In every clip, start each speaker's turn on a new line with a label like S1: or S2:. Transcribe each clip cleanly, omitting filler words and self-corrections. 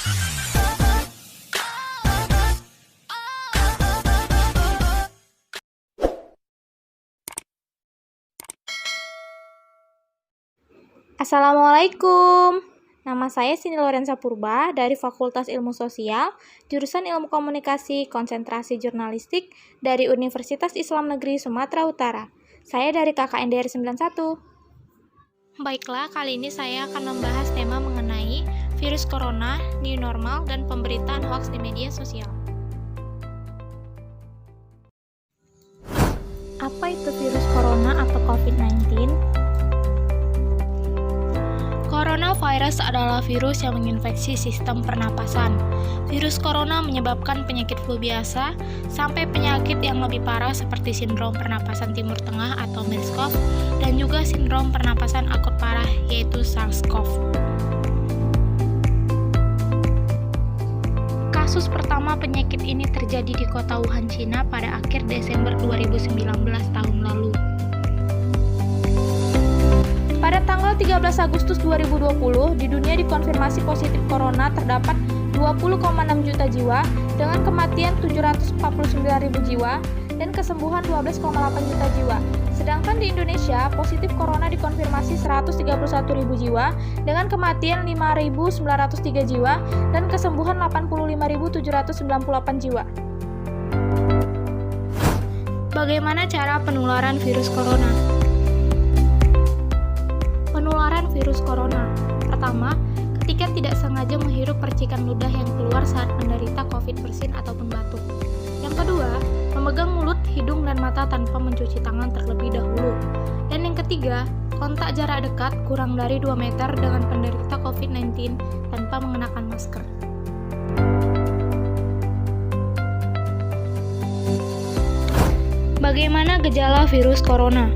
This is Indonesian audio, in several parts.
S1: Assalamualaikum. Nama saya Sini Lorenza Purba dari Fakultas Ilmu Sosial, jurusan Ilmu Komunikasi, Konsentrasi Jurnalistik dari Universitas Islam Negeri Sumatera Utara. Saya dari KKNDR 91. Baiklah, kali ini saya akan membahas tema mengenai virus corona, new normal, dan pemberitaan hoax di media sosial. Apa itu virus corona atau COVID-19? Coronavirus adalah virus yang menginfeksi sistem pernapasan. Virus corona menyebabkan penyakit flu biasa sampai penyakit yang lebih parah seperti sindrom pernapasan Timur Tengah atau MERS-CoV dan juga sindrom pernapasan akut parah yaitu SARS-CoV. Kasus pertama penyakit ini terjadi di kota Wuhan, Cina pada akhir Desember 2019 tahun lalu. Pada tanggal 13 Agustus 2020, di dunia dikonfirmasi positif corona terdapat 20,6 juta jiwa dengan kematian 749.000 jiwa dan kesembuhan 12,8 juta jiwa. Sedangkan di Indonesia, positif corona dikonfirmasi 131.000 jiwa dengan kematian 5.903 jiwa dan kesembuhan 85.798 jiwa. Bagaimana cara penularan virus corona? Penularan virus corona. Pertama, ketika tidak sengaja menghirup percikan ludah yang keluar saat menderita COVID bersin ataupun batuk. Yang kedua, memegang mulut, hidung, dan mata tanpa mencuci tangan terlebih dahulu. Dan yang ketiga, kontak jarak dekat kurang dari 2 meter dengan penderita COVID-19 tanpa mengenakan masker. Bagaimana gejala virus corona?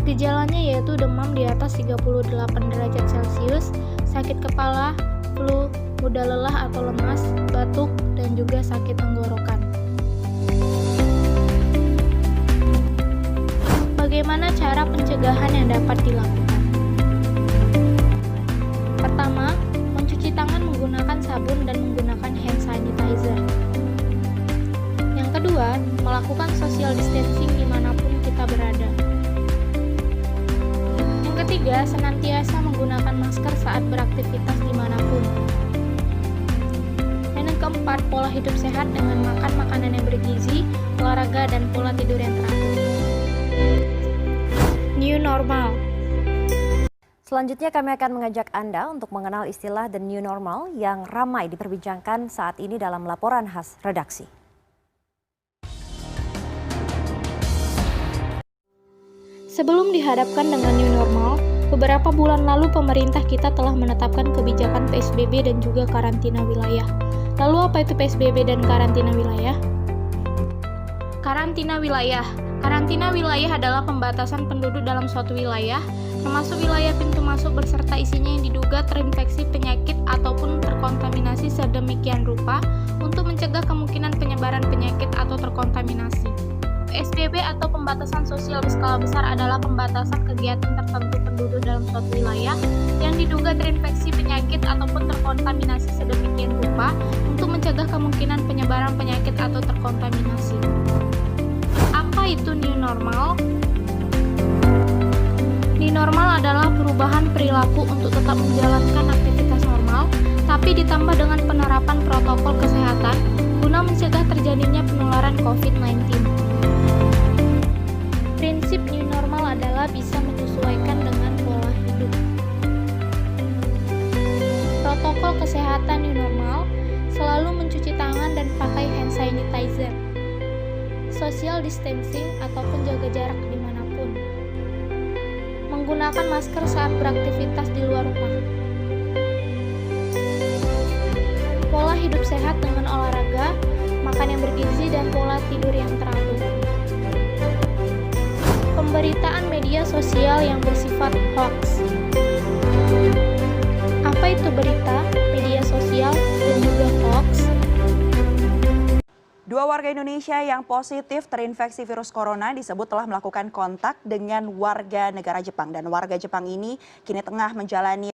S1: Gejalanya yaitu demam di atas 38 derajat Celcius, sakit kepala, flu, mudah lelah atau lemas, batuk, dan juga sakit tenggorokan. Bagaimana cara pencegahan yang dapat dilakukan? Pertama, mencuci tangan menggunakan sabun dan menggunakan hand sanitizer. Yang kedua, melakukan social distancing dimanapun kita berada. Ketiga, senantiasa menggunakan masker saat beraktivitas dimanapun. Dan yang keempat, pola hidup sehat dengan makan makanan yang bergizi, olahraga, dan pola tidur yang teratur. New normal.
S2: Selanjutnya kami akan mengajak Anda untuk mengenal istilah the new normal yang ramai diperbincangkan saat ini dalam laporan khas redaksi.
S1: Sebelum dihadapkan dengan new normal, beberapa bulan lalu pemerintah kita telah menetapkan kebijakan PSBB dan juga karantina wilayah. Lalu apa itu PSBB dan karantina wilayah? Karantina wilayah. Karantina wilayah adalah pembatasan penduduk dalam suatu wilayah, termasuk wilayah pintu masuk beserta isinya yang diduga terinfeksi penyakit ataupun terkontaminasi sedemikian rupa untuk mencegah kemungkinan penyebaran penyakit atau terkontaminasi. PSBB atau pembatasan sosial berskala besar adalah pembatasan kegiatan tertentu penduduk dalam suatu wilayah yang diduga terinfeksi penyakit ataupun terkontaminasi sedemikian rupa untuk mencegah kemungkinan penyebaran penyakit atau terkontaminasi. Apa itu new normal? New normal adalah perubahan perilaku untuk tetap menjalankan aktivitas normal, tapi ditambah dengan penerapan protokol kesehatan guna mencegah terjadinya penularan COVID-19. Prinsip new normal adalah bisa menyesuaikan dengan pola hidup. Protokol kesehatan new normal selalu mencuci tangan dan pakai hand sanitizer, social distancing ataupun jaga jarak dimanapun, menggunakan masker saat beraktivitas di luar rumah, pola hidup sehat dengan olahraga, makan yang bergizi, dan pola tidur yang teratur. Pemberitaan media sosial yang bersifat hoax. Apa itu berita, media sosial, dan juga hoax?
S3: Dua warga Indonesia yang positif terinfeksi virus corona disebut telah melakukan kontak dengan warga negara Jepang. Dan warga Jepang ini kini tengah menjalani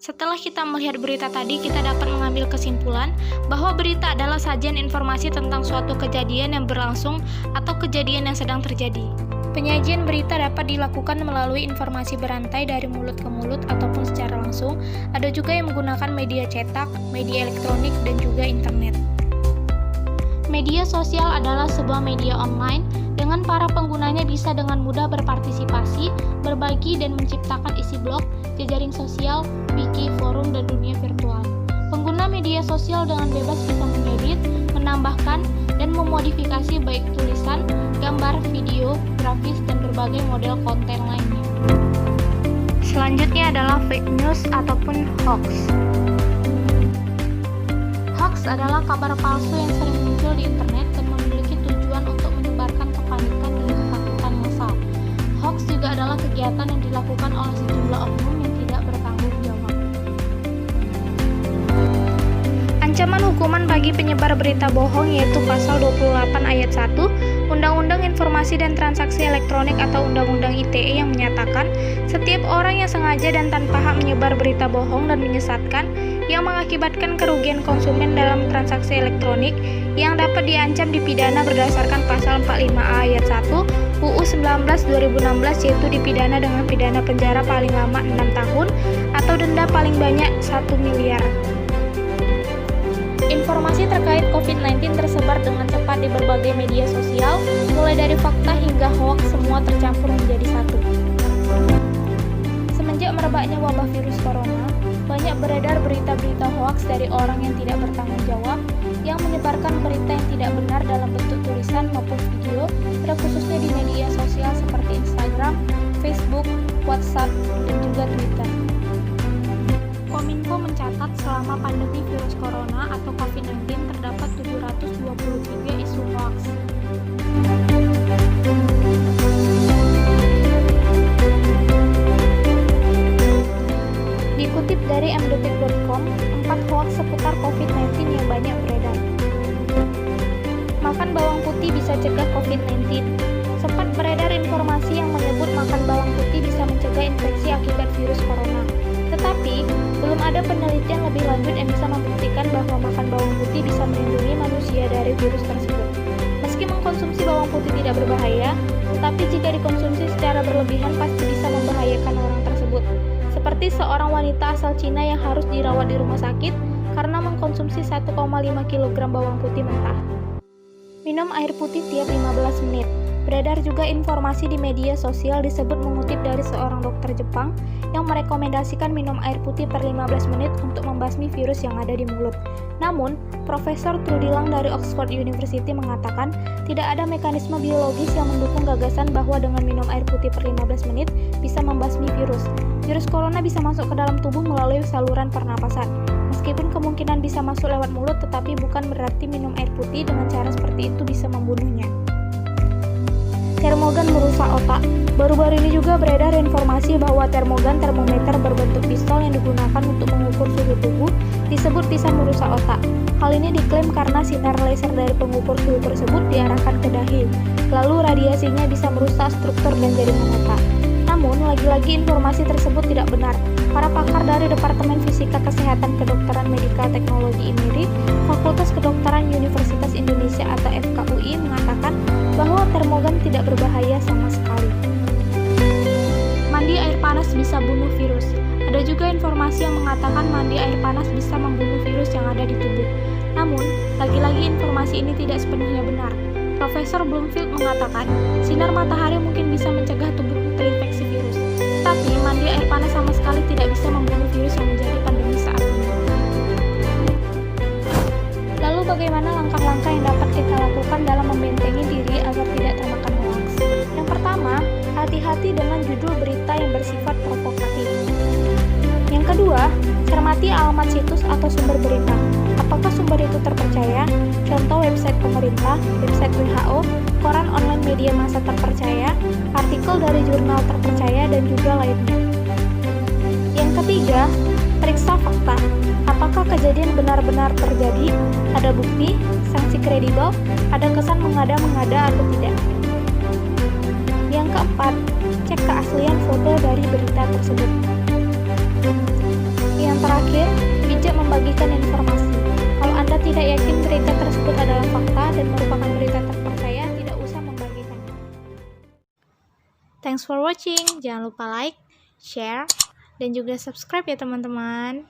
S1: Setelah kita melihat berita tadi, kita dapat mengambil kesimpulan bahwa berita adalah sajian informasi tentang suatu kejadian yang berlangsung atau kejadian yang sedang terjadi. Penyajian berita dapat dilakukan melalui informasi berantai dari mulut ke mulut ataupun secara langsung. Ada juga yang menggunakan media cetak, media elektronik, dan juga internet. Media sosial adalah sebuah media online dengan para penggunanya bisa dengan mudah berpartisipasi, berbagi, dan menciptakan isi blog, jejaring sosial, wiki, forum, dan dunia virtual. Pengguna media sosial dengan bebas bisa mengedit, menambahkan, dan memodifikasi baik tulisan, gambar, video, grafis, dan berbagai model konten lainnya. Selanjutnya adalah fake news ataupun hoax. Hoax adalah kabar palsu yang sering muncul di internet dan memiliki tujuan untuk menyebarkan kepanikan dan ketakutan massal. Hoax juga adalah kegiatan yang dilakukan oleh sejumlah oknum yang tidak bertanggung jawab. Ancaman hukuman bagi penyebar berita bohong yaitu pasal 28 ayat 1 Undang-Undang Informasi dan Transaksi Elektronik atau Undang-Undang ITE yang menyatakan setiap orang yang sengaja dan tanpa hak menyebar berita bohong dan menyesatkan yang mengakibatkan kerugian konsumen dalam transaksi elektronik yang dapat diancam dipidana berdasarkan pasal 45A ayat 1 UU 19 2016 yaitu dipidana dengan pidana penjara paling lama 6 tahun atau denda paling banyak 1 miliar. Informasi terkait COVID-19 tersebar dengan cepat di berbagai media sosial, mulai dari fakta hingga hoax semua tercampur menjadi satu. Semenjak merebaknya wabah virus corona, banyak beredar berita-berita hoaks dari orang yang tidak bertanggung jawab yang menyebarkan berita yang tidak benar dalam bentuk tulisan maupun video, terkhususnya di media sosial seperti Instagram, Facebook, WhatsApp, dan juga Twitter. Kominfo mencatat selama pandemi virus corona atau COVID-19 terdapat 723 isu hoaks. Dikutip dari mdetik.com, 4 hoaks seputar COVID-19 yang banyak beredar. Makan bawang putih bisa cegah COVID-19. Sempat beredar informasi yang menyebut makan bawang putih bisa mencegah infeksi akibat virus corona. Tetapi, belum ada penelitian lebih lanjut yang bisa membuktikan bahwa makan bawang putih bisa melindungi manusia dari virus tersebut. Meski mengkonsumsi bawang putih tidak berbahaya, tetapi jika dikonsumsi secara berlebihan pasti bisa membahayakan orang tersebut. Seperti seorang wanita asal Cina yang harus dirawat di rumah sakit karena mengkonsumsi 1,5 kg bawang putih mentah. Minum air putih tiap 15 menit. Beredar juga informasi di media sosial disebut mengutip dari seorang dokter Jepang yang merekomendasikan minum air putih per 15 menit untuk membasmi virus yang ada di mulut. Namun, Profesor Trudy Lang dari Oxford University mengatakan tidak ada mekanisme biologis yang mendukung gagasan bahwa dengan minum air putih per 15 menit bisa membasmi virus. Virus corona bisa masuk ke dalam tubuh melalui saluran pernapasan. Meskipun kemungkinan bisa masuk lewat mulut, tetapi bukan berarti minum air putih dengan cara seperti itu bisa membunuhnya. Termogan merusak otak. Baru-baru ini juga beredar informasi bahwa termogan termometer berbentuk pistol yang digunakan untuk mengukur suhu tubuh disebut bisa merusak otak. Hal ini diklaim karena sinar laser dari pengukur suhu tersebut diarahkan ke dahi. Lalu radiasinya bisa merusak struktur dan jaringan otak. Namun, lagi-lagi informasi tersebut tidak benar. Para pakar dari Departemen Fisika Kesehatan Kedokteran Medikal Teknologi IMERI, Fakultas Kedokteran Universitas Indonesia atau FKUI mengatakan bahwa termogan tidak berbahaya sama sekali. Mandi air panas bisa bunuh virus. Ada juga informasi yang mengatakan mandi air panas bisa membunuh virus yang ada di tubuh. Namun, lagi-lagi informasi ini tidak sepenuhnya benar. Profesor Bloomfield mengatakan, sinar matahari mungkin bisa mencegah tubuh terinfeksi virus. Tapi, mandi air panas sama sekali tidak bisa membunuh virus yang menjadi pandemi saat ini. Lalu bagaimana langkah-langkah yang dapat kita lakukan dalam membentengi diri agar tidak termakan hoax? Yang pertama, hati-hati dengan judul berita yang bersifat provokatif. Yang kedua, cermati alamat situs atau sumber berita. Apakah sumber itu terpercaya? Contoh website pemerintah, website WHO, koran online media massa terpercaya, artikel dari jurnal terpercaya, dan juga lainnya. Yang ketiga, periksa fakta. Apakah kejadian benar-benar terjadi? Ada bukti, sanksi kredibel, ada kesan mengada-mengada atau tidak? Yang keempat, cek keaslian foto dari berita tersebut. Yang terakhir, bijak membagikan informasi. Kalau Anda tidak yakin berita tersebut adalah fakta dan merupakan berita terpercaya, tidak usah membagikannya. Thanks for watching. Jangan lupa like, share, dan juga subscribe ya teman-teman.